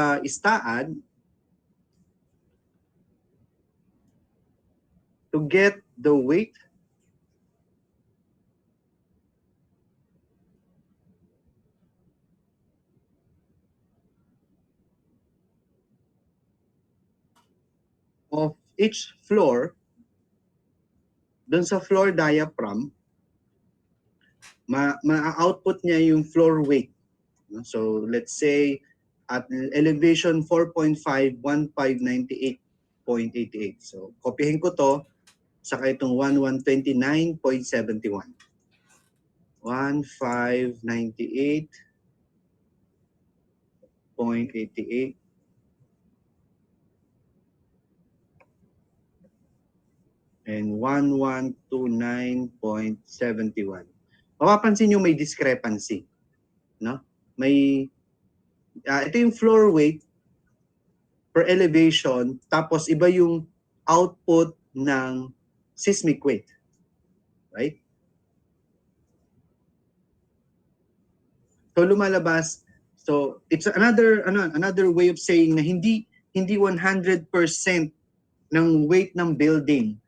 ISTAAD to get the weight of each floor dun sa floor diaphragm, ma-output niya yung floor weight. So let's say at elevation 4.5, 1598.88. So kopyahin ko to, saka itong 1129.71. 1598.88 and 1129.71. Mapapansin nyo may discrepancy, no? May ito yung floor weight per elevation, tapos iba yung output ng seismic weight, right? So lumalabas, so it's another way of saying na hindi 100% ng weight ng building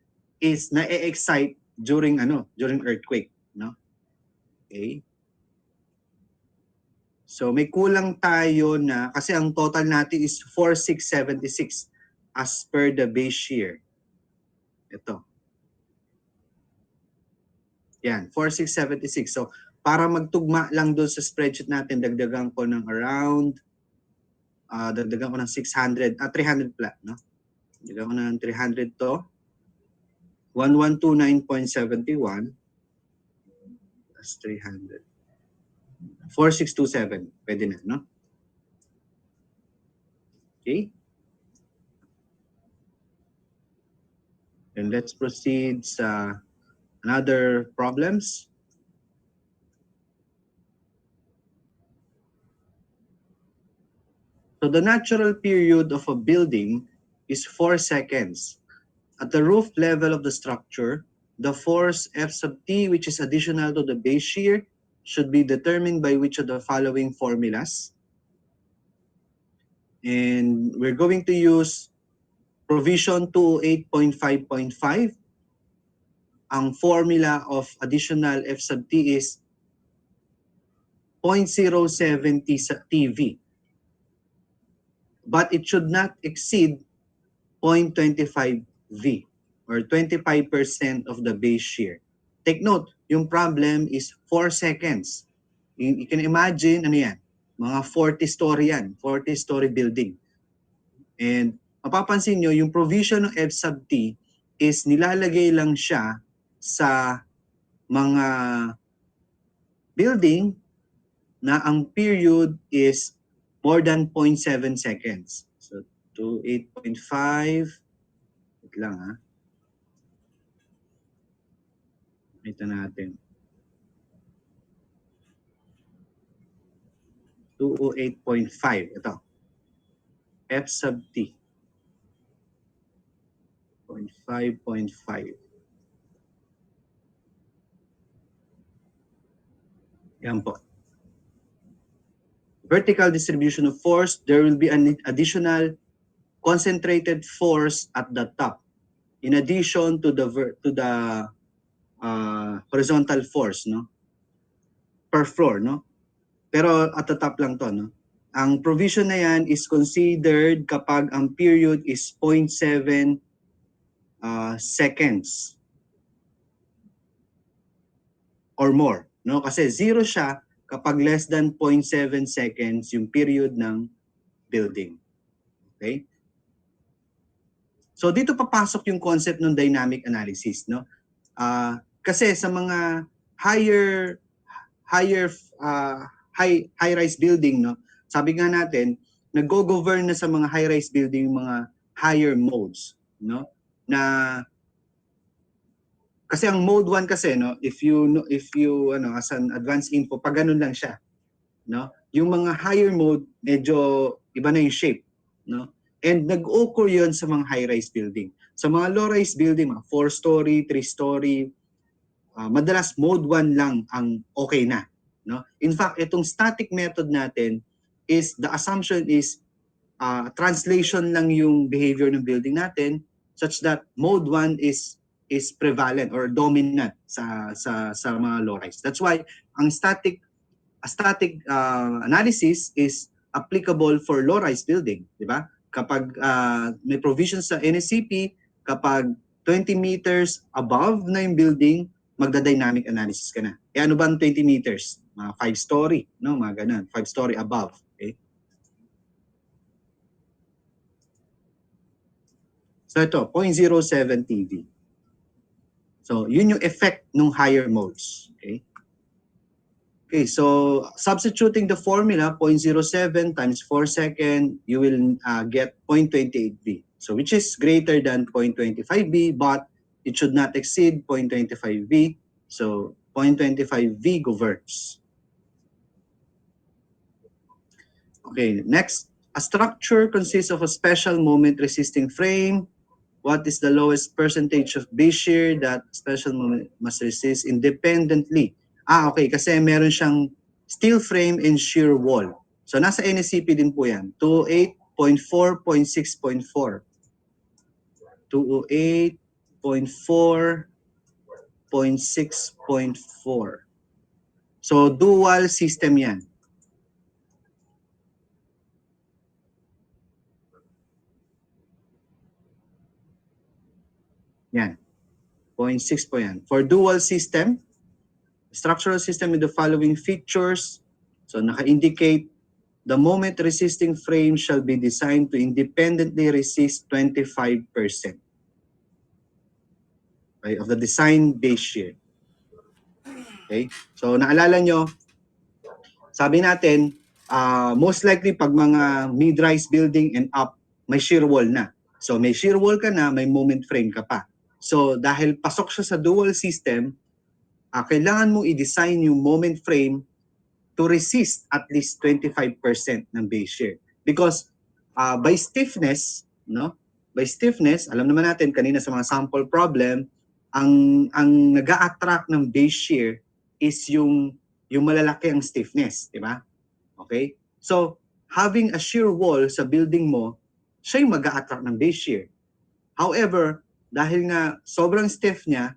is na-excite during earthquake, no? Okay? So may kulang tayo na kasi ang total natin is 4676 as per the base shear. Ito. Yan, 4676. So para magtugma lang doon sa spreadsheet natin, dagdagan ko ng around 600, 300 pala, no? Dagdagan ko ng 300 to. 1129.71 plus 300. 4627. Pwede na, no? Okay. And let's proceed sa another problems. So the natural period of a building is 4 seconds. At the roof level of the structure, the force F sub T, which is additional to the base shear, should be determined by which of the following formulas. And we're going to use provision 208.5.5. Ang formula of additional F sub T is 0.070 TV. But it should not exceed 0.25 V or 25% of the base shear. Take note, yung problem is 4 seconds. You can imagine, ano yan, mga 40-story yan, 40-story building. And mapapansin nyo, yung provision ng F sub T is nilalagay lang siya sa mga building na ang period is more than 0.7 seconds. So, 28.5. Wait lang ha. Ito natin. 208.5. Ito. F sub T. 0.5.5. Yan po. Vertical distribution of force, there will be an additional concentrated force at the top in addition to the horizontal force, no, per floor, no, pero at the top lang to, no. Ang provision na yan is considered kapag ang period is 0.7 seconds or more, no, kasi zero siya kapag less than 0.7 seconds yung period ng building. Okay? So dito papasok yung concept ng dynamic analysis, no? Kasi sa mga high-rise building, no? Sabi nga natin, nag-go-govern na sa mga high-rise building yung mga higher modes, no? Na kasi ang mode 1 kasi, no, if you as an advanced info, pag ganun lang siya, no? Yung mga higher mode medyo iba na yung shape, no? And nag-occur 'yon sa mga high-rise building. Sa mga low-rise building, 4-story, 3-story, madalas mode 1 lang ang okay na, no? In fact, itong static method natin is the assumption is translation lang yung behavior ng building natin such that mode 1 is prevalent or dominant sa mga low rise. That's why ang static analysis is applicable for low-rise building, di ba? Kapag may provisions sa NSCP, kapag 20 meters above na yung building, magda-dynamic analysis ka na. E ano ba ang 20 meters? Mga 5-story, no? Mga ganun, 5-story above. Okay? So ito, 0.07 TV. So yun yung effect ng higher modes. Okay? Okay, so substituting the formula 0.07 times 4 seconds, you will get 0.28 V. So which is greater than 0.25 V, but it should not exceed 0.25 V. So 0.25 V governs. Okay, next, a structure consists of a special moment resisting frame. What is the lowest percentage of base shear that special moment must resist independently? Okay, kasi meron siyang steel frame and shear wall. So nasa NSCP din po yan, 208.4.6.4. 208.4.6.4. So dual system yan. Yan. 0.6 po yan. For dual system, structural system with the following features. So naka-indicate the moment resisting frame shall be designed to independently resist 25%, okay, of the design base shear. Okay? So naalala nyo, sabi natin, most likely pag mga mid-rise building and up, may shear wall na. So may shear wall ka na, may moment frame ka pa. So dahil pasok siya sa dual system, kailangan mo i-design yung moment frame to resist at least 25% ng base shear. Because by stiffness, no? By stiffness, alam naman natin kanina sa mga sample problem, ang nag-a-attract ng base shear is yung malalaki ang stiffness, di ba? Okay? So, having a shear wall sa building mo, siya yung mag-a-attract ng base shear. However, dahil nga sobrang stiff niya,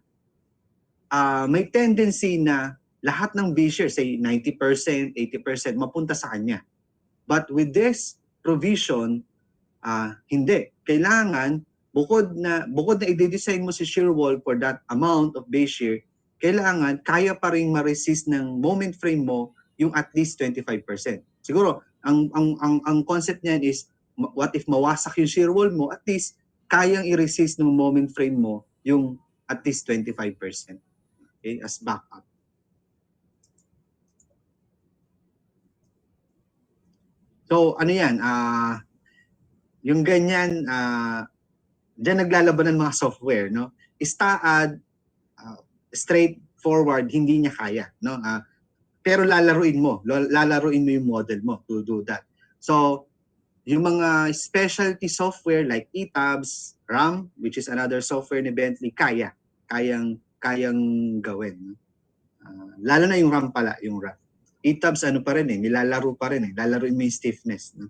may tendency na lahat ng base shear, say 90%, 80%, mapunta sa kanya. But with this provision, hindi. Kailangan, bukod na i-design mo si shear wall for that amount of base shear, kailangan kaya pa rin ma-resist ng moment frame mo yung at least 25%. Siguro, ang concept niyan is, what if mawasak yung shear wall mo, at least kayang i-resist ng moment frame mo yung at least 25%. Okay, as backup. So, ano yan? Yung ganyan, dyan naglalaban ng mga software, no? Istaad, straightforward, hindi niya kaya, no? Pero lalaruin mo yung model mo to do that. So, yung mga specialty software like ETABS, RAM, which is another software ni Bentley, kayang gawin. No? Lalo na yung RAM pala, yung RAM. ETABS ano pa rin nilalaro pa rin lalaruin mo yung stiffness. No?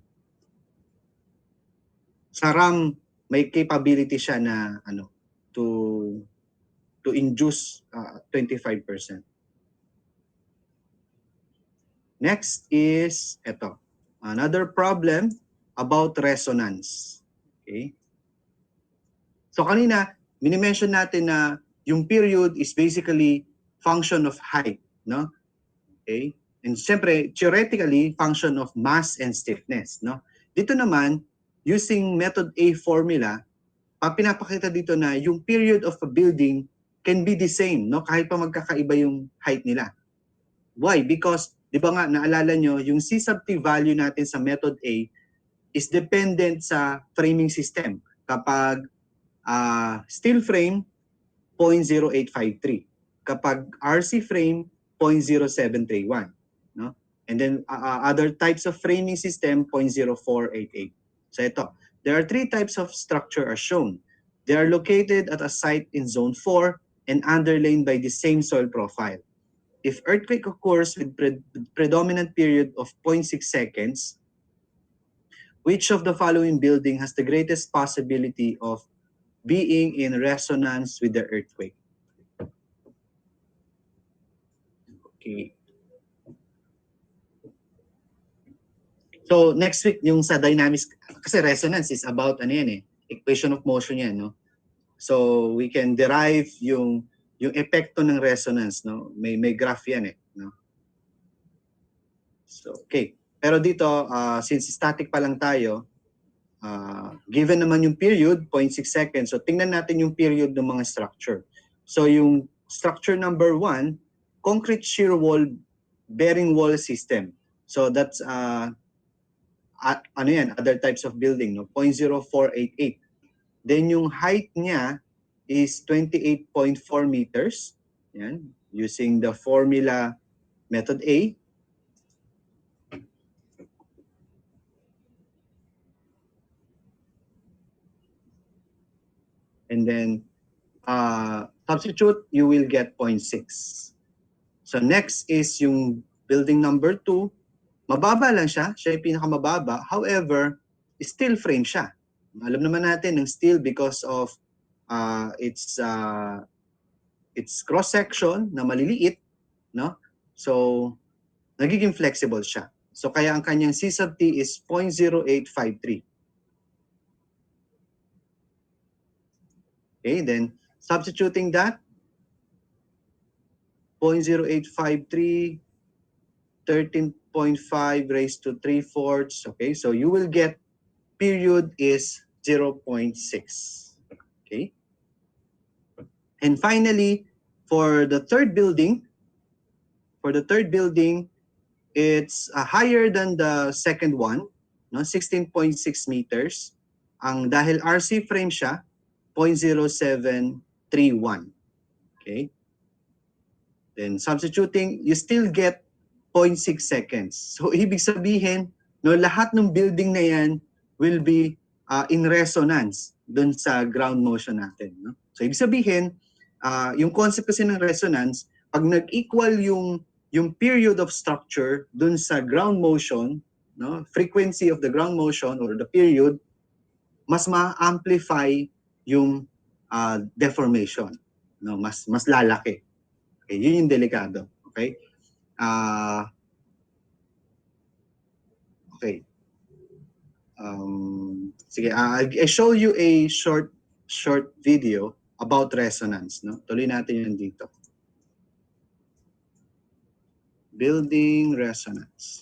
Sa RAM, may capability siya na to induce 25%. Next is ito. Another problem about resonance. Okay? So kanina, mini-mention natin na yung period is basically function of height, no? Okay? And siyempre, theoretically, function of mass and stiffness, no? Dito naman, using method A formula, pinapakita dito na yung period of a building can be the same, no? Kahit pa magkakaiba yung height nila. Why? Because, di ba nga, naalala nyo, yung C sub T value natin sa method A is dependent sa framing system. Kapag steel frame, 0.0853. Kapag RC frame, 0.0731. No? And then other types of framing system, 0.0488. So ito, there are three types of structure as shown. They are located at a site in zone 4 and underlain by the same soil profile. If earthquake occurs with predominant period of 0.6 seconds, Which of the following building has the greatest possibility of being in resonance with the earthquake? Okay. So next week yung sa dynamics, kasi resonance is about ano yan eh, equation of motion yan, no? So we can derive yung epekto ng resonance, no? May graph yan eh, no? So okay. Pero dito since static pa lang tayo, given naman yung period 0.6 seconds. So tingnan natin yung period ng mga structure. So yung structure number 1, concrete shear wall bearing wall system. So that's ano yan, other types of building, no? 0.0488. Then yung height niya is 28.4 meters. Yan, using the formula method A. And then substitute, you will get 0.6. So next is yung building number 2. Mababa lang siya. Siya yung pinakamababa. However, steel frame siya. Alam naman natin ng steel because of its cross-section na maliliit, no? So, nagiging flexible siya. So, kaya ang kanyang C sub T is 0.0853. Okay, then substituting that, 0.0853, 13.5 raised to 3/4. Okay, so you will get period is 0.6. Okay. And finally, for the third building, it's higher than the second one, no? 16.6 meters. Ang dahil RC frame siya, 0.0731. Okay? Then substituting, you still get 0.6 seconds. So ibig sabihin, no, lahat ng building na yan will be in resonance dun sa ground motion natin. No? So ibig sabihin, yung concept kasi ng resonance, pag nag-equal yung period of structure dun sa ground motion, no, frequency of the ground motion or the period, mas ma-amplify yung deformation. No? Mas lalaki. Okay, yun yung delikado. Okay? Okay. Sige, I show you a short video about resonance. No? Tuloy natin yun dito. Building resonance.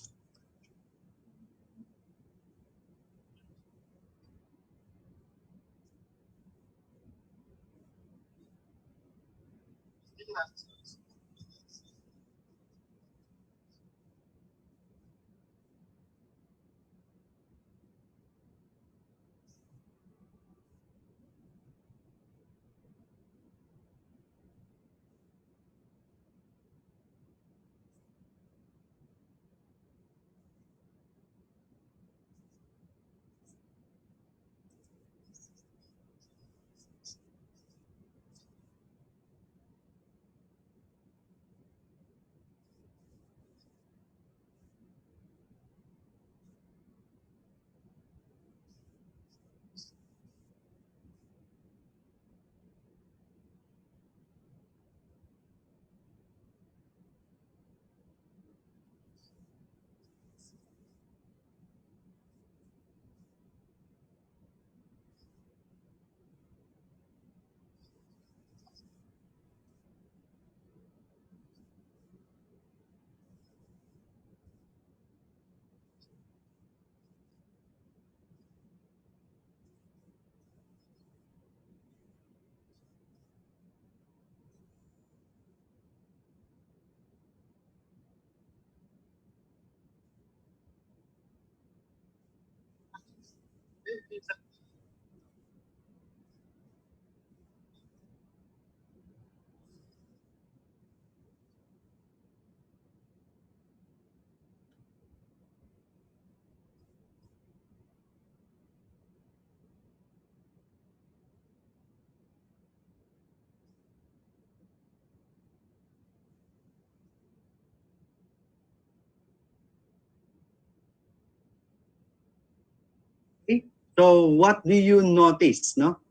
So what do you notice, no?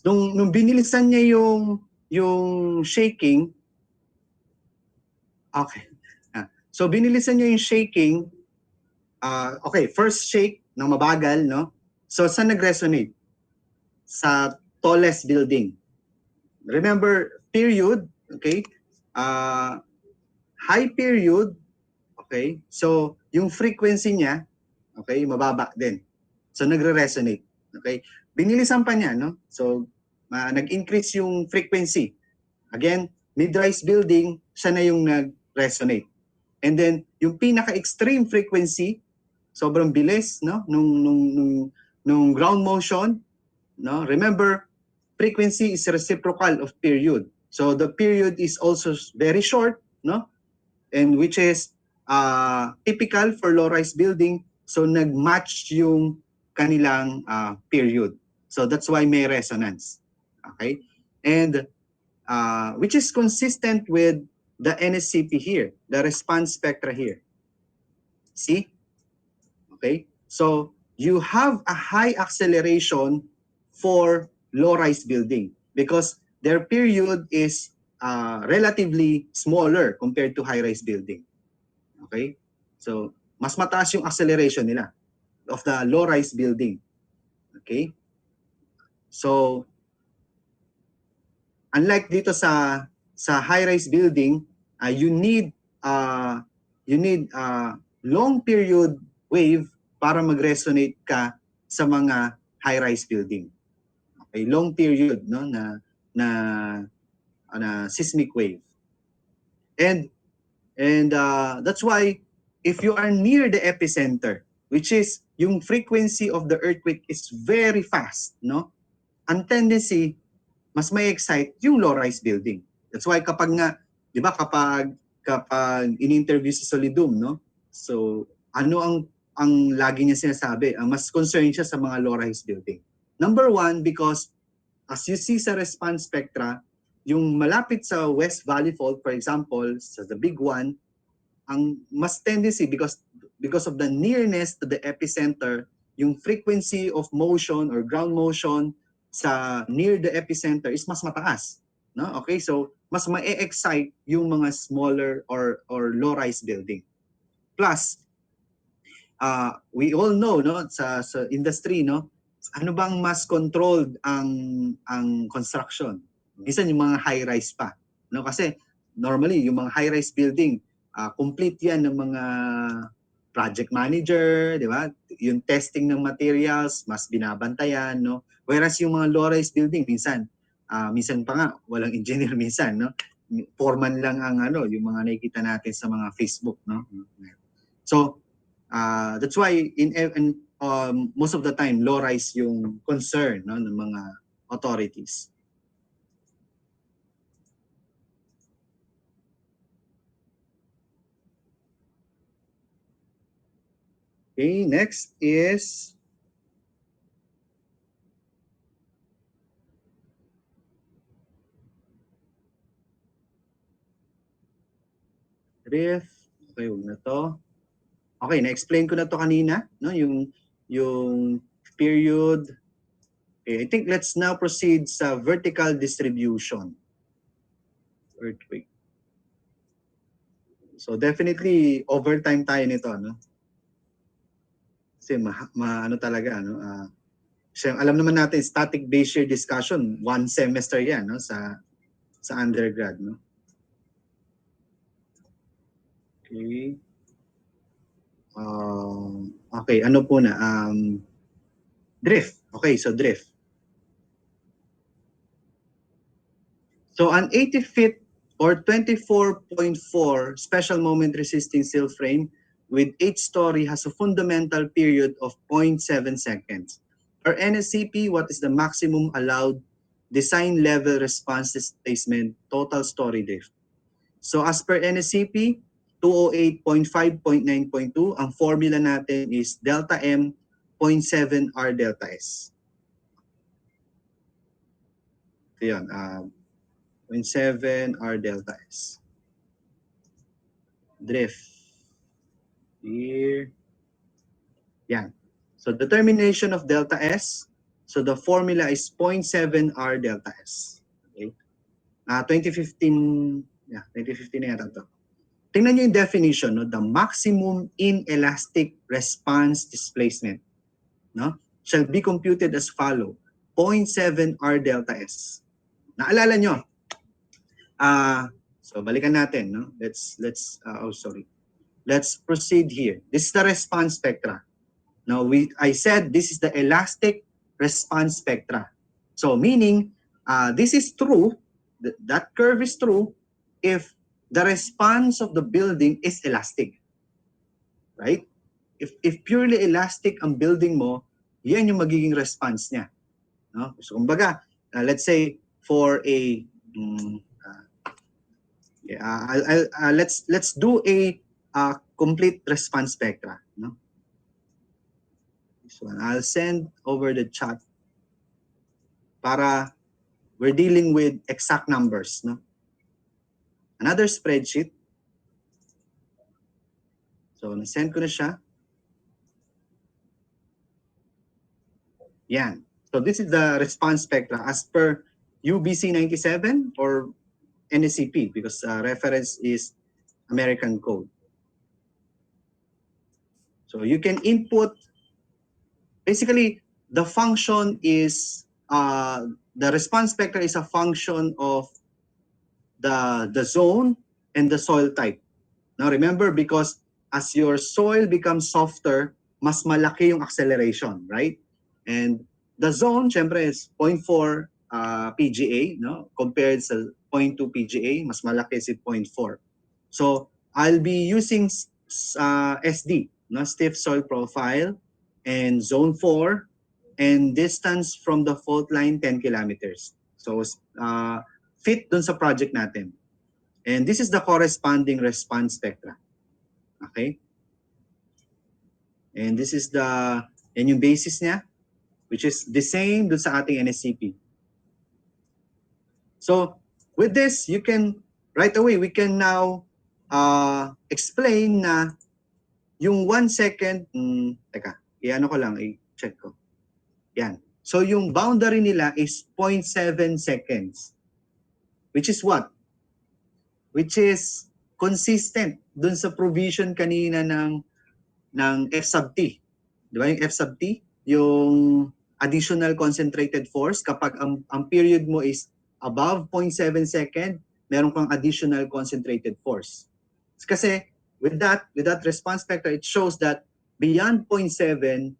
Nung binilisan niya yung shaking, okay. So binilisan niya yung shaking, okay, first shake ng mabagal, no? So saan nag-resonate? Sa tallest building. Remember, period, okay? Uh, high period, okay? So yung frequency niya, okay, mababa din. So nagre-resonate, okay? Binilisan pa niya, no? So nag-increase yung frequency. Again, mid-rise building, siya na yung nag-resonate. And then, yung pinaka-extreme frequency, sobrang bilis, no? Nung ground motion, no? Remember, frequency is reciprocal of period. So the period is also very short, no? And which is typical for low-rise building. So nag-match yung kanilang period. So that's why may resonance. Okay? And which is consistent with the NSCP here, the response spectra here. See? Okay? So you have a high acceleration for low-rise building because their period is relatively smaller compared to high-rise building. Okay? So mas mataas yung acceleration nila of the low-rise building. Okay? So unlike dito sa high-rise building, you need long period wave para mag-resonate ka sa mga high-rise building. Okay, long period, no, na seismic wave. And that's why if you are near the epicenter, which is yung frequency of the earthquake is very fast, no? Ang tendency mas may excite yung low-rise building. That's why kapag nga, 'di ba, kapag in-interview si Solidum, no? So, ano ang lagi niya sinasabi? Ang mas concerned siya sa mga low-rise building. Number one, because as you see sa response spectra, yung malapit sa West Valley Fault, for example, sa the big one, ang mas tendency because of the nearness to the epicenter, yung frequency of motion or ground motion sa near the epicenter is mas mataas, no? Okay, so mas ma-excite yung mga smaller or low-rise building. Plus, we all know, no, sa industry, no, ano bang mas controlled ang construction? Minsan yung mga high-rise pa, no? Kasi normally yung mga high-rise building, complete yan ng mga project manager, di ba? Yung testing ng materials, mas binabantayan, no? Whereas yung mga low-rise building, minsan pa nga, walang engineer minsan, no? Foreman lang ang yung mga nakikita natin sa mga Facebook, no? So, that's why most of the time, low-rise yung concern, no, ng mga authorities. Okay, next is drift. Okay, huwag na to. Okay, na-explain ko na to kanina, no, yung period. Okay, I think let's now proceed sa vertical distribution. Earthquake. So definitely overtime tayo nito, no? Kasi ano talaga, no? Alam naman natin, static base shear discussion, 1 semester yan, no, sa undergrad, no? Okay. Okay, ano po na? Drift. Okay, so drift. So an 80 feet or 24.4 special moment resisting steel frame with 8-story has a fundamental period of 0.7 seconds. For NSCP, what is the maximum allowed design level response displacement total story drift? So as per NSCP 208.5.9.2, ang formula natin is delta M 0.7 R delta S. So yun, 0.7 R delta S. Drift. Here. Yan. So determination of delta S, so the formula is 0.7 R delta S. Okay? 2015, yeah, 2015 na yata to. Tingnan nyo yung definition, no? The maximum inelastic response displacement, no, shall be computed as follow: 0.7 R delta S. Naalala nyo? So balikan natin, no? Let's proceed here. This is the response spectra. Now I said this is the elastic response spectra. So meaning this is true, that curve is true if the response of the building is elastic, right? If purely elastic ang building mo, yan yung magiging response niya, no? So kumbaga, let's say for a let's do a complete response spectra, no? So I'll send over the chat para we're dealing with exact numbers, no? Another spreadsheet. So na-send ko na siya. Yan. So this is the response spectra as per UBC 97 or NSCP because reference is American code. So you can input, basically the function is, the response spectra is a function of the zone and the soil type. Now remember, because as your soil becomes softer, mas malaki yung acceleration, right? And the zone, syempre, is 0.4 PGA, no? Compared sa 0.2 PGA, mas malaki si 0.4. So I'll be using SD, no? Stiff soil profile, and zone 4, and distance from the fault line 10 kilometers. So fit dun sa project natin. And this is the corresponding response spectra. Okay? And this is yan yung basis niya, which is the same dun sa ating NSCP. So, with this, you can, right away, we can now explain na yung 1 second, teka, i-ano ko lang, i-check ko. Yan. So, yung boundary nila is 0.7 seconds. Which is what? Which is consistent dun sa provision kanina ng F sub T. Di ba yung F sub T? Yung additional concentrated force, kapag ang period mo is above 0.7 second, meron kang additional concentrated force. Kasi with that response spectra, it shows that beyond 0.7,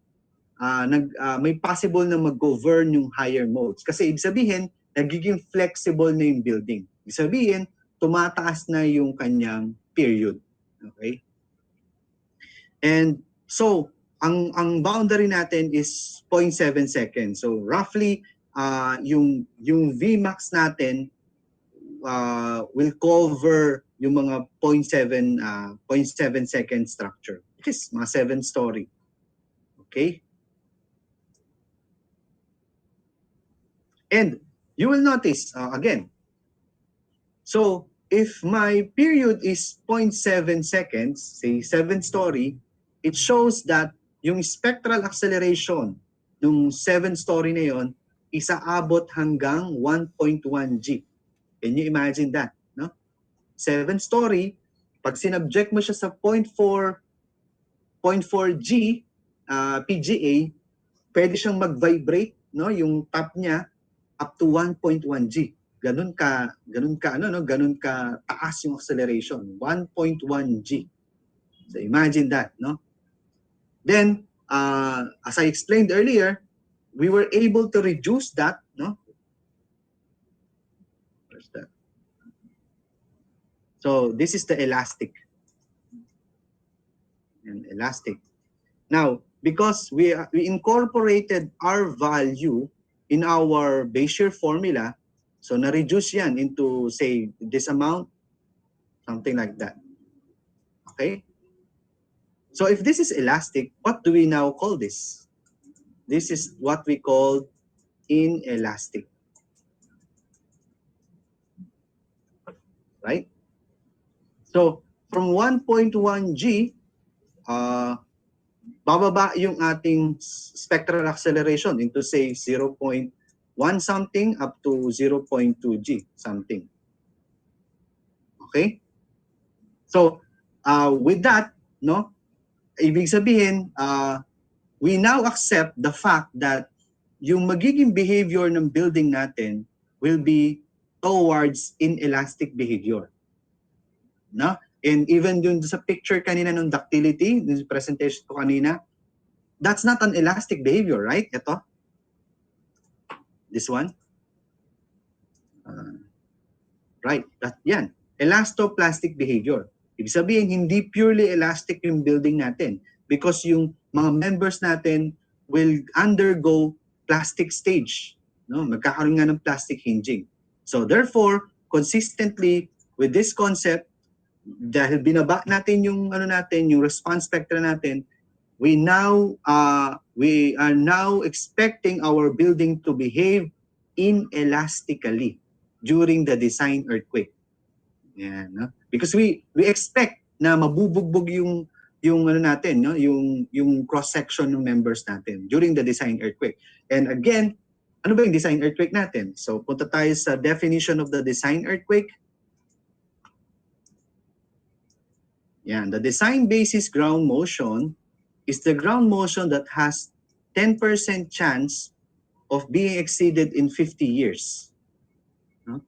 may possible na mag-govern yung higher modes. Kasi ibig sabihin, nagiging flexible na yung building. Ibig sabihin, tumataas na yung kanyang period. Okay? And so, ang boundary natin is 0.7 seconds. So roughly, yung Vmax natin will cover yung mga 0.7 second structure, which is mga 7-story. Okay? And you will notice, again, so if my period is 0.7 seconds, say 7-story, it shows that yung spectral acceleration ng 7-story na yon is aabot hanggang 1.1 G. Can you imagine that? No? 7-story, pag sinubject mo siya sa 0.4 G PGA, pwede siyang mag-vibrate, no? Yung top niya up to 1.1 G. Ganun ka taas yung acceleration, 1.1 G. So imagine that, no? Then as I explained earlier, we were able to reduce that, no? Where's that? So this is the elastic. And elastic. Now, because we incorporated R value in our base shear formula, so na-reduce yan into, say, this amount, something like that. Okay? So if this is elastic, what do we now call this? This is what we call inelastic. Right? So from 1.1 G, bababa yung ating spectral acceleration into say 0.1 something up to 0.2 G something. Okay? So, with that, no, ibig sabihin, we now accept the fact that yung magiging behavior ng building natin will be towards inelastic behavior. No? And even dun sa picture kanina ng ductility, yung presentation ko kanina, that's not an elastic behavior, right? Ito. This one. Right. Yan. Elastoplastic behavior. Ibig sabihin, hindi purely elastic yung building natin because yung mga members natin will undergo plastic stage. No? Magkakaroon nga ng plastic hinging. So therefore, consistently with this concept, dahil binaba natin yung yung response spectra natin, we are now expecting our building to behave inelastically during the design earthquake. Yan, no? Because we expect na mabubugbog yung natin, no? Yung cross section ng members natin during the design earthquake. And again, ano ba yung design earthquake natin? So punta tayo sa definition of the design earthquake. Yan, the design basis ground motion is the ground motion that has 10% chance of being exceeded in 50 years. No?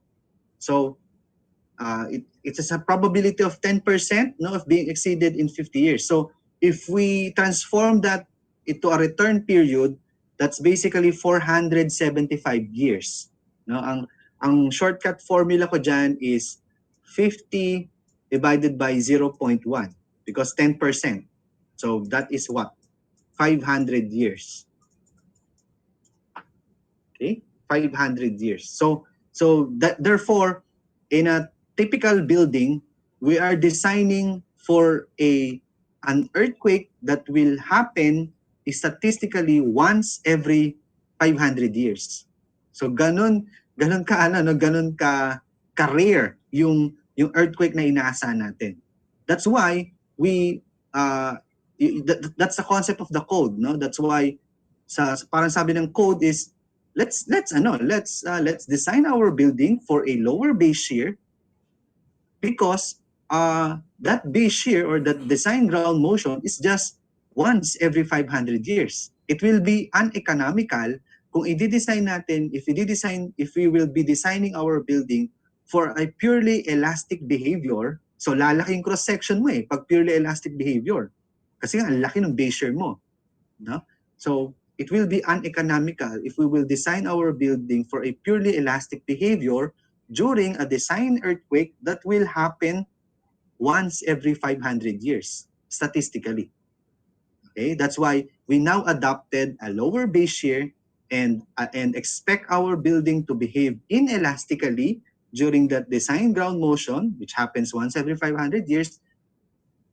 So, it's a probability of 10%, no, of being exceeded in 50 years. So, if we transform that into a return period, that's basically 475 years. No? Ang shortcut formula ko dyan is 50 divided by 0.1 because 10%. So, that is what? 500 years. Okay? 500 years. So therefore, in a typical building, we are designing for an earthquake that will happen statistically once every 500 years. So ganun ka rare yung earthquake na inaasahan natin. That's why that's the concept of the code, no? That's why parang sabi ng code is let's design our building for a lower base shear because that base shear or that design ground motion is just once every 500 years. It will be uneconomical kung if we will be designing our building for a purely elastic behavior. So lalaki yung cross section mo pag purely elastic behavior. Kasi nga ang laki ng base shear mo, no? So it will be uneconomical if we will design our building for a purely elastic behavior during a design earthquake that will happen once every 500 years, statistically. Okay, that's why we now adopted a lower base shear and expect our building to behave inelastically during that design ground motion, which happens once every 500 years.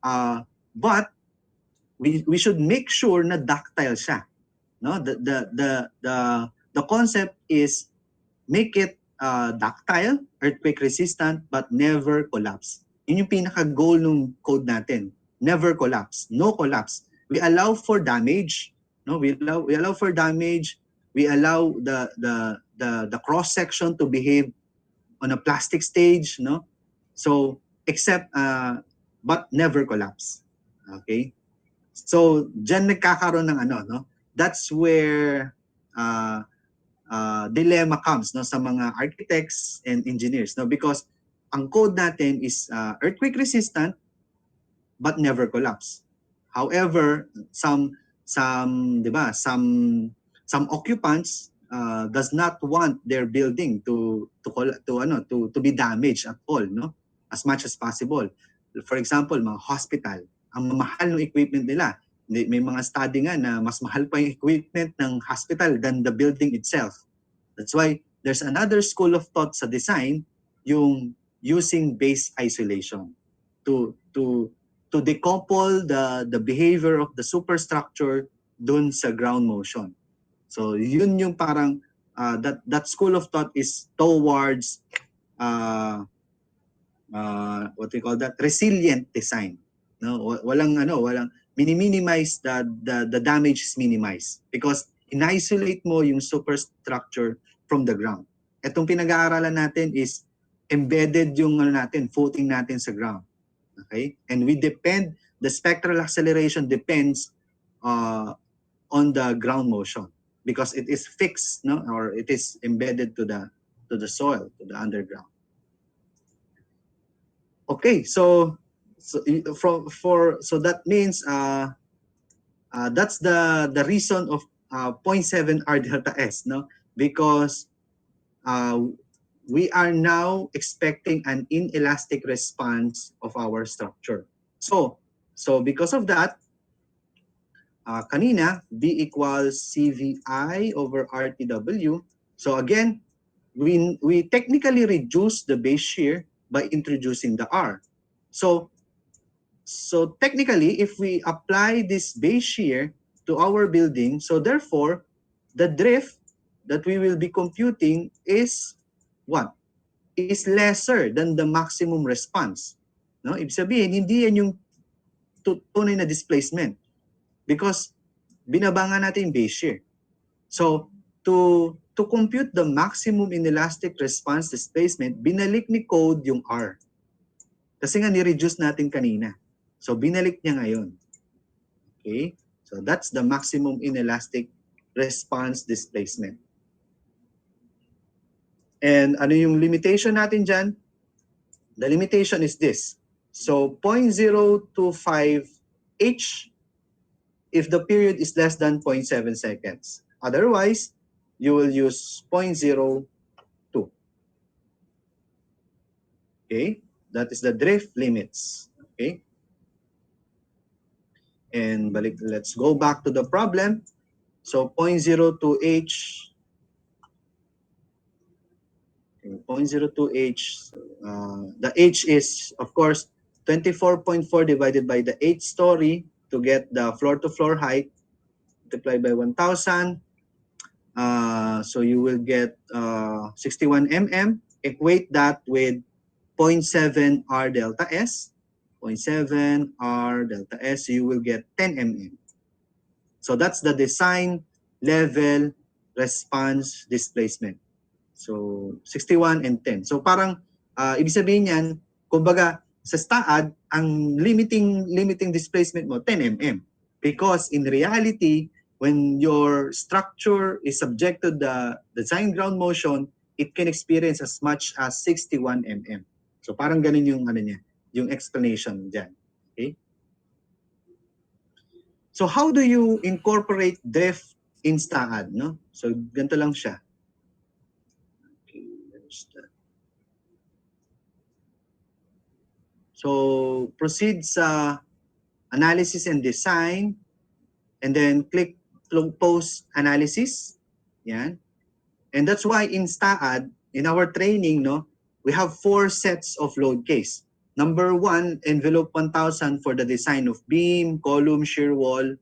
But we should make sure na ductile siya. No, the concept is make it ductile, earthquake resistant, but never collapse. Yun yung pinaka-goal ng code natin. Never collapse, no collapse. We allow for damage, no? We allow for damage. We allow the cross section to behave on a plastic stage, no? So except but never collapse. Okay? So, diyan nagkakaroon ng no? That's where dilemma comes, no, sa mga architects and engineers, no? Because ang code natin is earthquake resistant but never collapse. However, some occupants does not want their building to be damaged at all, no? As much as possible. For example, mga hospital, ang mahal ng equipment nila. May mga study nga na mas mahal pa yung equipment ng hospital than the building itself. That's why there's another school of thought sa design, yung using base isolation to decouple the behavior of the superstructure dun sa ground motion. So yun yung parang that school of thought is towards what we call that resilient design. No, walang minimize the damage is minimized because in-isolate mo yung superstructure from the ground. Itong pinag-aaralan natin is embedded yung footing natin sa ground. Okay? And the spectral acceleration depends uh, on the ground motion because it is fixed, no, or it is embedded to the soil, to the underground. Okay, so that means that's the reason of 0.7 R delta S, no, because uh, we are now expecting an inelastic response of our structure. So because of that, kanina, V equals CVI over RTW. So again, we technically reduce the base shear by introducing the R. So technically, if we apply this base shear to our building, so therefore, the drift that we will be computing is what? Is lesser than the maximum response. No? Ibig sabihin, hindi yan yung tunay na displacement because binabanga natin yung base shear. So, to compute the maximum inelastic response displacement, binalik ni code yung R. Kasi nga ni-reduce natin kanina. So, binalik niya ngayon. Okay? So, that's the maximum inelastic response displacement. And ano yung limitation natin dyan? The limitation is this. So, 0.025 H if the period is less than 0.7 seconds. Otherwise, you will use 0.02. Okay? That is the drift limits. Okay? And let's go back to the problem. So 0.02H, 0.02H, the H is, of course, 24.4 divided by the 8th story to get the floor-to-floor height, multiplied by 1,000. So you will get 61 mm. Equate that with 0.7 R delta S. 0.7 R delta S, you will get 10 mm. So that's the design level response displacement. So 61 and 10. So parang ibig sabihin niyan, kumbaga sa STAAD, ang limiting displacement mo 10 mm. Because in reality, when your structure is subject to the design ground motion, it can experience as much as 61 mm. So parang ganun yung yung explanation diyan. Okay? So how do you incorporate drift in STAAD, no? So ganito lang siya. Okay, so proceed sa analysis and design and then click post analysis. Yan. And that's why in STAAD, in our training, no, we have 4 sets of load case. Number 1, envelope 1,000 for the design of beam, column, shear wall.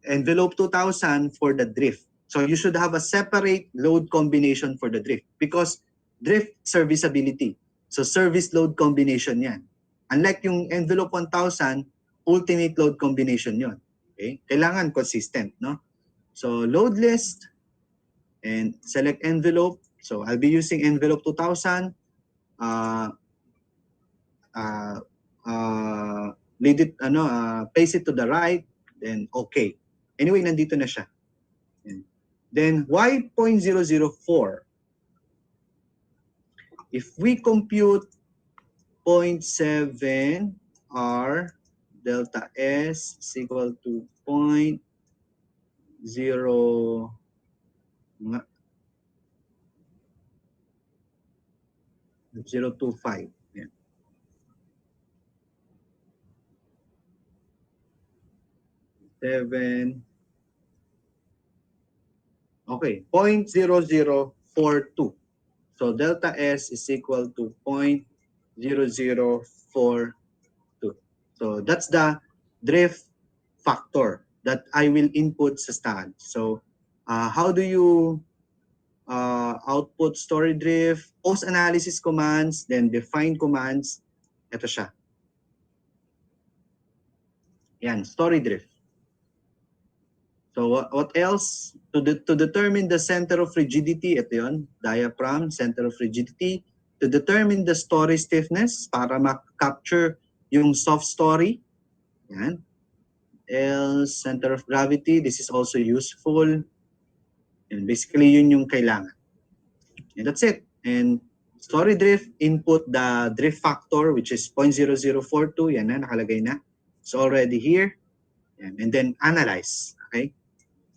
Envelope 2,000 for the drift. So you should have a separate load combination for the drift because drift serviceability. So service load combination yan. Unlike yung envelope 1,000, ultimate load combination yon. Okay? Kailangan consistent, no? So load list and select envelope. So I'll be using envelope 2,000. Lead it, place it to the right, then okay. Anyway, nandito na siya. Then why 0.004? If we compute 0.7 R delta S is equal to 0.025. Yeah. Okay, 0.0042. So delta S is equal to 0.0042. So that's the drift factor that I will input sa STAAD. So how do you output story drift, post analysis commands, then define commands? Ito siya. Yan, story drift. So what else? To determine the center of rigidity, ito yun, diaphragm, center of rigidity. To determine the story stiffness, para ma-capture yung soft story. Yan. Else, center of gravity, this is also useful. And basically, yun yung kailangan. And that's it. And story drift, input the drift factor, which is 0.0042. Yan na, nakalagay na. It's already here. Yan. And then analyze. Okay?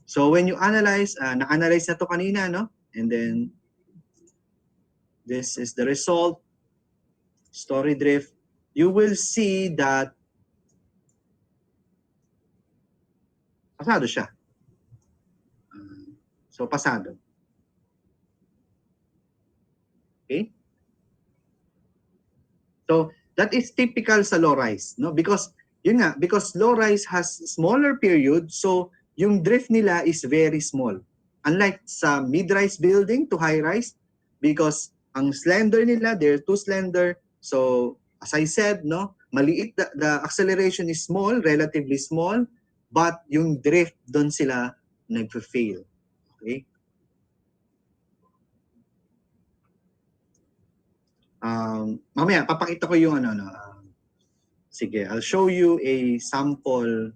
So when you analyze, na-analyze na to kanina, no? And then this is the result, story drift. You will see that pasado siya. So pasado. Okay? So that is typical sa low rise, no? Because yun nga, because low rise has smaller period, so yung drift nila is very small. Unlike sa mid-rise building to high-rise, because ang slender nila, they're too slender. So as I said, no, maliit, the acceleration is small, relatively small, but yung drift doon sila nagfa-fail. Okay? Mamaya papakita ko yung sige, I'll show you a sample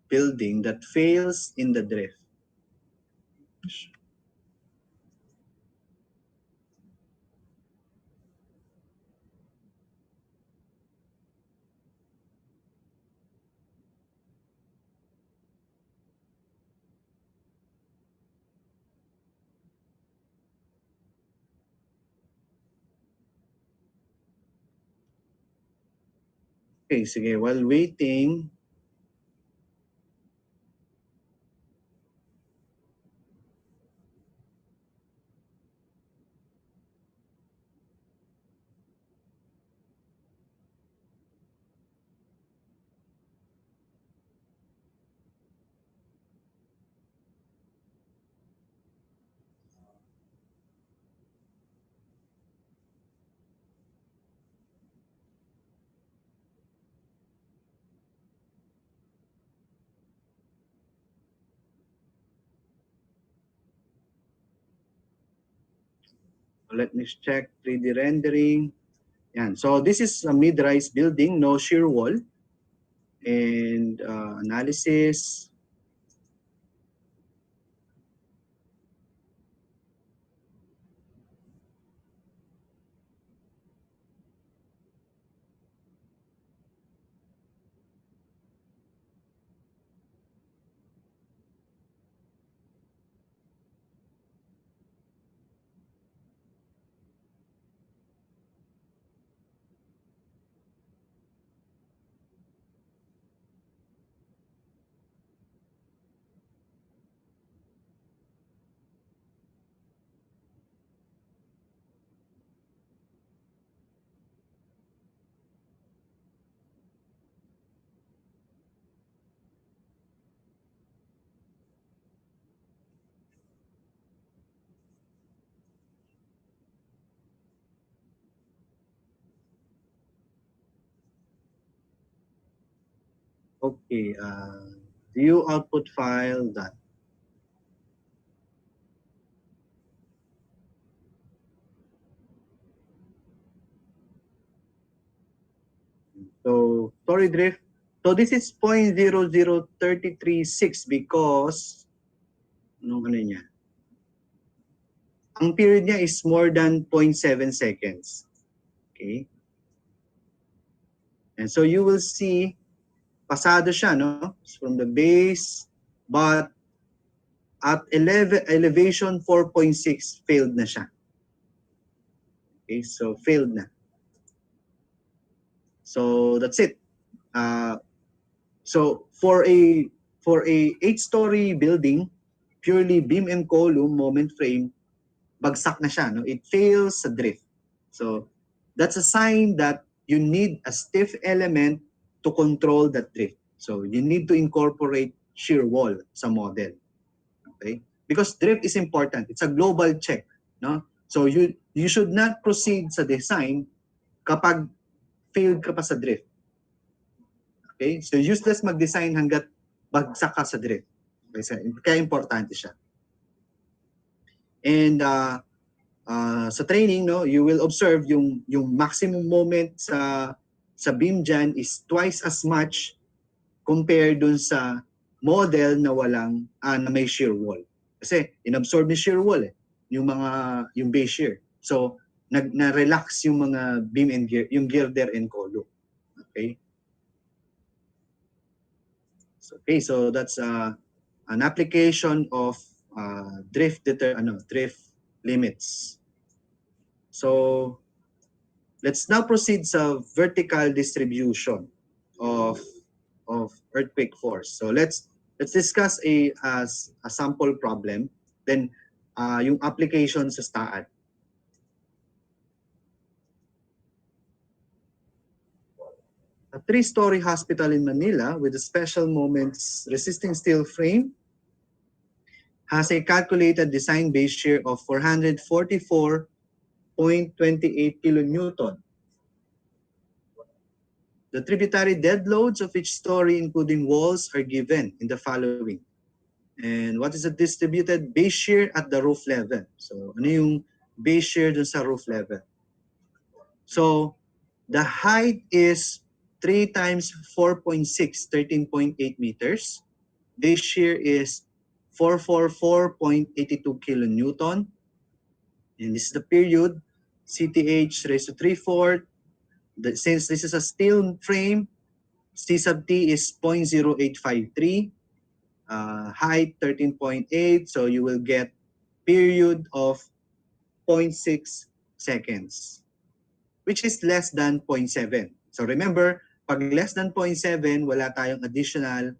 building that fails in the drift. Okay, sige, while waiting, let me check 3D rendering. Yan. So this is a mid-rise building, no shear wall. And analysis. Okay, view output file that. So story drift. So this is 0.00336 because ano niya? Ang period niya is more than 0.7 seconds. Okay? And so you will see pasado siya, no? From the base, but at elevation 4.6, failed na siya. Okay, so failed na. So that's it. So for a 8-story building, purely beam and column, moment frame, bagsak na siya, no? It fails sa drift. So that's a sign that you need a stiff element to control that drift. So you need to incorporate shear wall sa model. Okay? Because drift is important. It's a global check, no? So you should not proceed sa design kapag failed ka pa sa drift. Okay? So useless mag-design hanggat bagsak ka sa drift. Okay? So, kaya importante siya. And sa training, no, you will observe yung maximum moment sa beam dyan is twice as much compared dun sa model na walang na may shear wall. Kasi inabsorb ni shear wall yung base shear. So na-relax yung mga beam and gear, yung girder and column. Okay? So that's an application of drift limits. So let's now proceed sa vertical distribution of earthquake force. So let's discuss a sample problem, then yung application sa STAAD. A three-story hospital in Manila with a special moments resisting steel frame has a calculated design base shear of 444.28 kilonewton. The tributary dead loads of each story, including walls, are given in the following. And what is the distributed base shear at the roof level? So, ano yung base shear dun sa roof level? So, the height is 3 times 4.6, 13.8 meters. Base shear is 444.82 kilonewton. And this is the period, CTH raised to 3/4. Since this is a steel frame, C sub T is 0.0853. Height 13.8, so you will get period of 0.6 seconds, which is less than 0.7. So remember, pag less than 0.7, wala tayong additional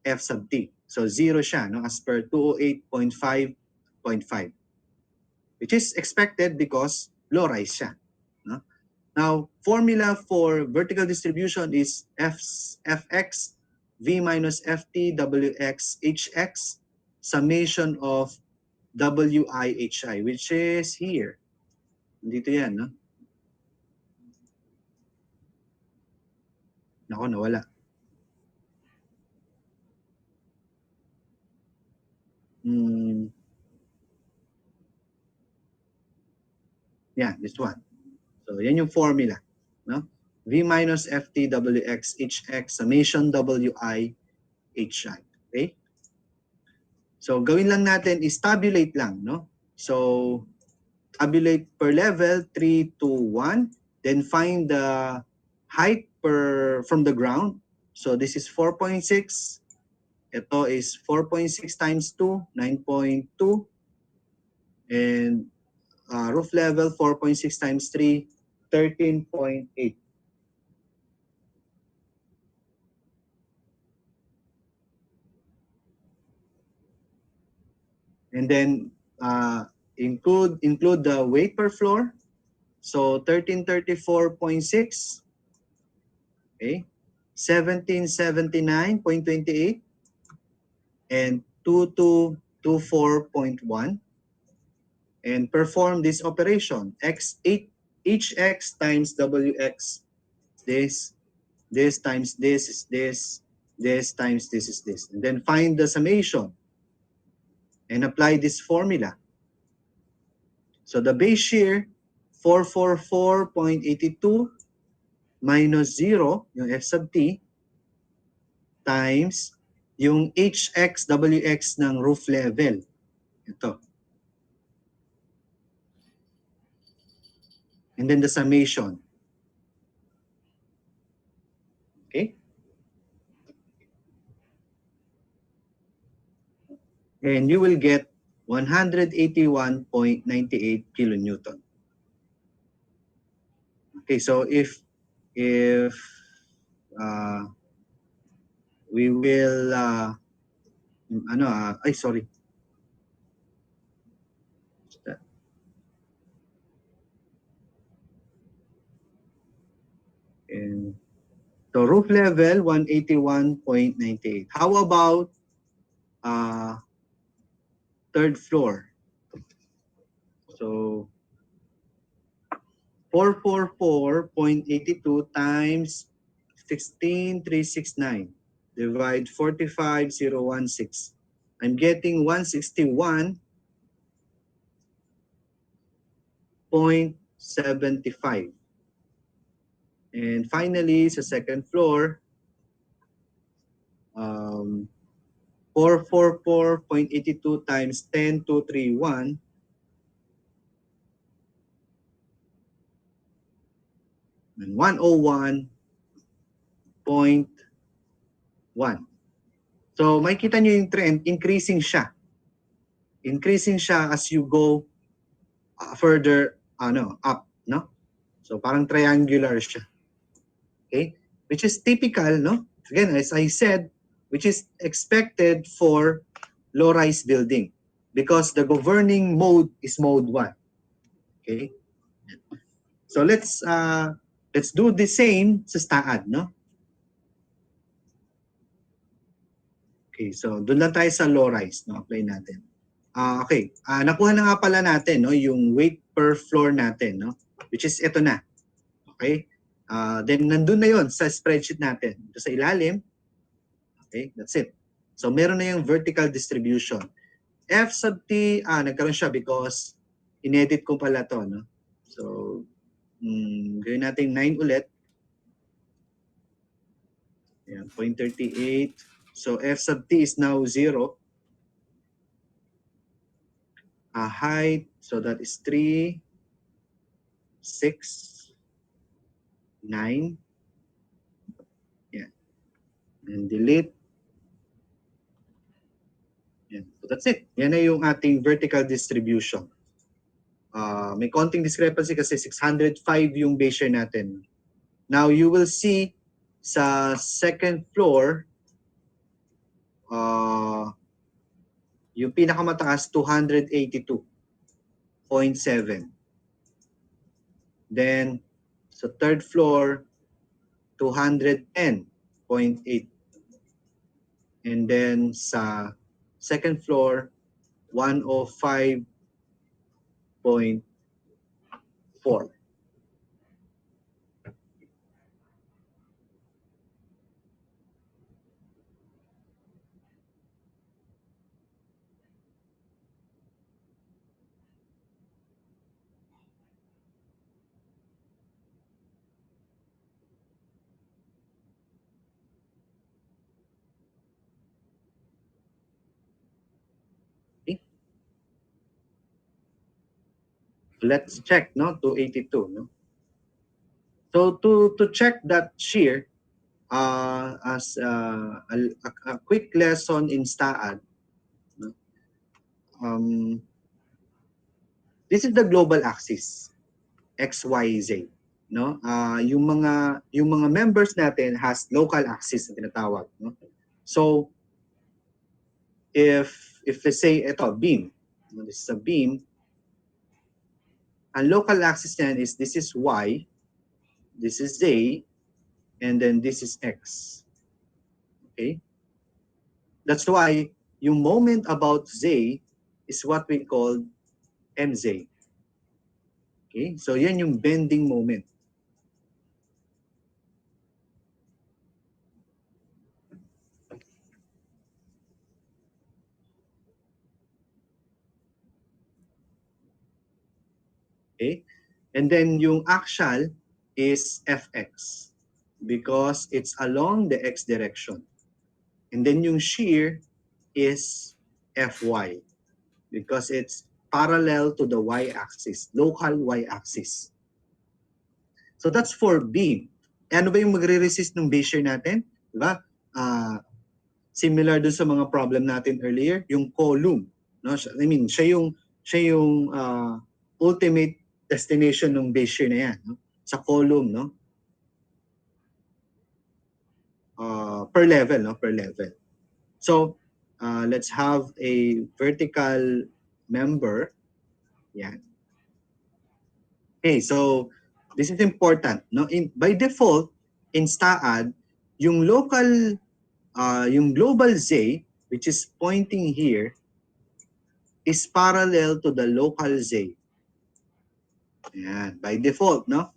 F sub T. So zero siya, no, as per 208.5.5, which is expected because low rise siya. No? Now, formula for vertical distribution is Fx V minus Ft Wx Hx summation of Wi Hi, which is here. Dito yan, no? Nako, nawala. Yeah, this one. So, yan yung formula. No? V minus Ft Wx Hx summation Wi Hi. Okay? So, gawin lang natin is tabulate lang, no? So, tabulate per level, 3, 2, 1. Then find the height from the ground. So, this is 4.6. Ito is 4.6 times 2, 9.2. And roof level, 4.6 times 3, 13.8. And then include the weight per floor. So 1334.6, okay, 1779.28, and 2224.1. And perform this operation. X8 HX times WX. This times this is this times this is this. And then find the summation and apply this formula. So the base shear, 444.82 minus 0, yung F sub T, times yung HX, WX ng roof level. Ito. And then the summation. Okay? And you will get 181.98 kilonewton. Okay, so if uh, we will sorry. And so roof level 181.98. How about third floor? So 444.82 times 16,369 divide 45,016. I'm getting 161.75. And finally, sa second floor, 444.82 times 10,231 and 101.1. So makikita nyo yung trend, increasing siya. Increasing siya as you go further up, no? So parang triangular siya. Okay? Which is typical, no? Again, as I said, which is expected for low-rise building because the governing mode is mode 1. Okay? So let's do the same sa STAAD, no? Okay, so doon lang tayo sa low-rise, no? Apply natin. Okay, nakuha na nga pala natin, no, yung weight per floor natin, no? Which is ito na. Okay? Then nandun na yon sa spreadsheet natin. Ito sa ilalim. Okay, that's it. So meron na yung vertical distribution. F sub t, nagkaroon siya because inedit ko pala to, no? So, gawin natin 9 ulit. Ayan, 0.38. So F sub t is now 0. Height, so that is 3, 6, 9. Yan. And delete. Yan. So that's it. Yan na yung ating vertical distribution. May konting discrepancy kasi 605 yung base share natin. Now you will see sa second floor, yung pinakamataas 282.7. Then sa third floor 210.8. And then sa second floor 105.4. Okay? Let's check, no, 282, no? So to check that shear, as a quick lesson in STAAD, no? This is the global axis, X, Y, Z, no? Yung mga members natin has local axis na tinatawag, no? So if let's say ito beam, no? This is a beam. Ang local axis niyan is this is Y, this is Z, and then this is X. Okay? That's why yung moment about Z is what we call MZ. Okay? So yan yung bending moment. Okay? And then yung axial is Fx because it's along the X direction. And then yung shear is Fy because it's parallel to the Y-axis, local Y-axis. So that's for beam. Ano ba yung magre-resist ng base shear natin? Diba? Similar dun sa mga problem natin earlier, yung column. No? I mean, siya yung ultimate destination ng base shear na yan. No? Sa column, no? Per level, no? Per level. So, let's have a vertical member. Yan. Okay, so this is important, no? By default in STAAD, yung global Z, which is pointing here, is parallel to the local Z. Yan, by default, no?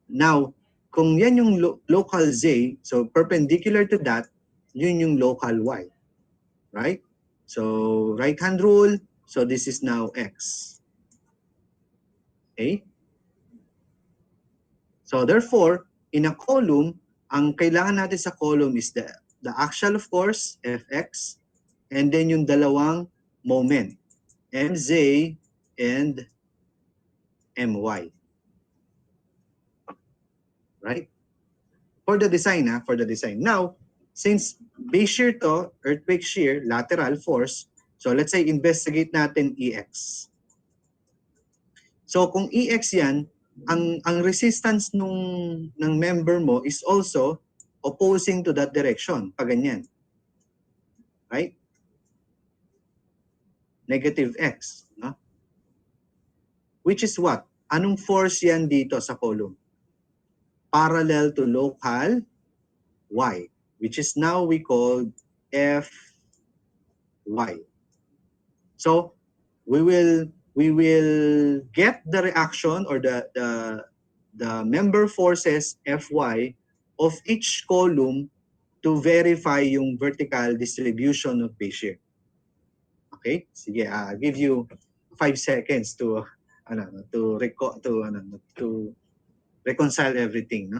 Now, kung yan yung local Z, so perpendicular to that, yun yung local Y. Right? So, right-hand rule, so this is now X. Okay? So, therefore, in a column, ang kailangan natin sa column is the axial, of course, Fx, and then yung dalawang moment, Mz and My. Right? For the design, for the design. Now, since base shear to, earthquake shear, lateral force, so let's say investigate natin Ex. So kung Ex yan, ang resistance ng member mo is also opposing to that direction, pag ganyan. Right? Negative X. No? Which is what? Anong force yan dito sa column? Parallel to local Y, which is now we call Fy. So we will get the reaction or the member forces Fy of each column to verify yung vertical distribution of base shear. Okay? Sige, I'll give you 5 seconds to to reconcile everything, no?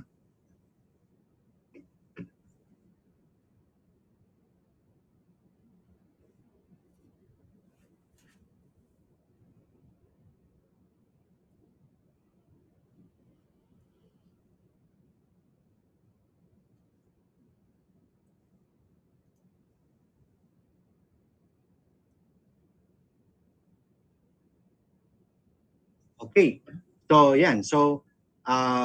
Okay. So, yan. So,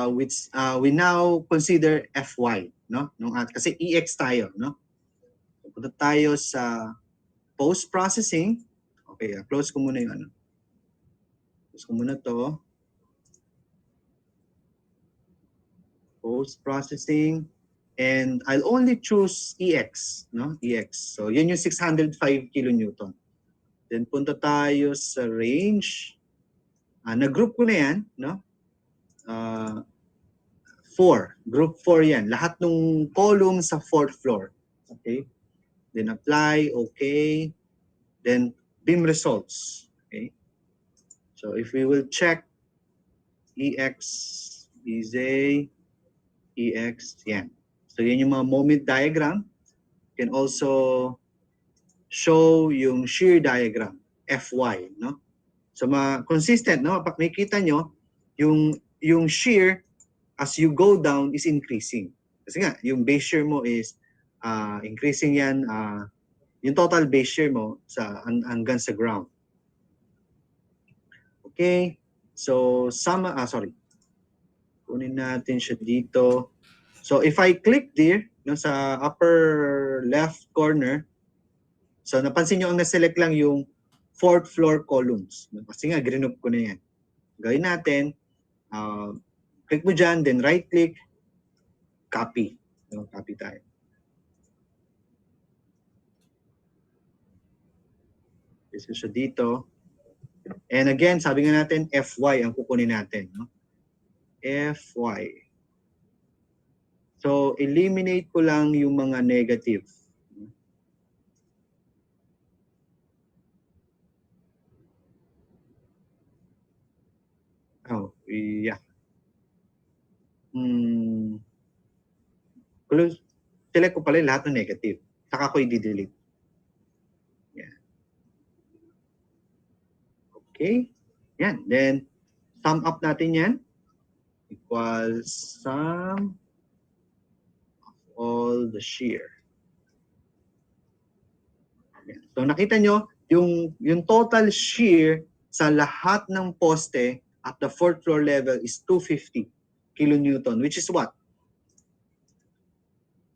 we now consider Fy, no? Kasi Ex tayo, no? So, punta tayo sa post-processing. Okay, close ko muna yung ano. Close ko muna to. Post-processing. And I'll only choose Ex, no? Ex. So, yun yung 605 kilonewton. Then, punta tayo sa range. Na-group ko na yan, no? 4. Group 4 yan. Lahat ng column sa 4th floor. Okay? Then apply, okay. Then beam results. Okay? So if we will check EX, EZ, EX, yan. So yan yung mga moment diagram. You can also show yung shear diagram, FY, no? So consistent, no? Pag makita nyo, yung shear as you go down is increasing. Kasi nga, yung base shear mo is increasing yan, yung total base shear mo hanggang sa ground. Okay? So, sorry. Kunin natin siya dito. So, if I click there, no, sa upper left corner, so napansin nyo ang na-select lang yung 4th floor columns. Kasi nga, grinop ko na yan. Gawin natin, click mo dyan, then right click, copy. No, copy tayo. This is siya dito. And again, sabi nga natin, Fy ang kukunin natin. No? Fy. So, eliminate ko lang yung mga negative. Oh, yeah. Select ko pala lahat ng negative. Saka ko i-delete. Yeah. Okay. Yan. Then, sum up natin yan. Equals sum of all the shear. Yan. So, nakita nyo, yung total shear sa lahat ng poste at the 4th floor level is 250 kilonewton, which is what?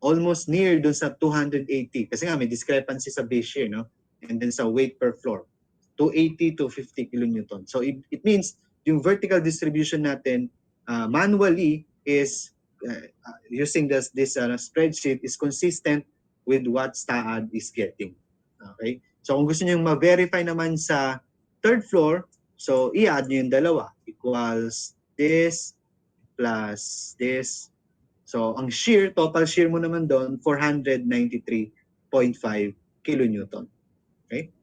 Almost near dun sa 280. Kasi nga may discrepancy sa base shear, no? And then sa weight per floor. 280 to 50 kilonewton. So it means yung vertical distribution natin manually is using this spreadsheet is consistent with what STAAD is getting. Okay? So kung gusto niyo ma-verify naman sa 3rd floor, so i-add niyo yung dalawa. Equals this plus this So, ang shear, total shear mo naman doon, 493.5 kilonewton. Okay?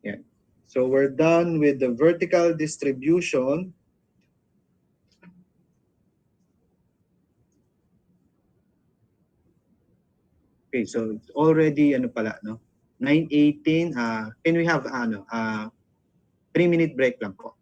Yan. So, we're done with the vertical distribution. Okay, so it's already, ano pala, no? 9:18, can we have, 3-minute break lang po?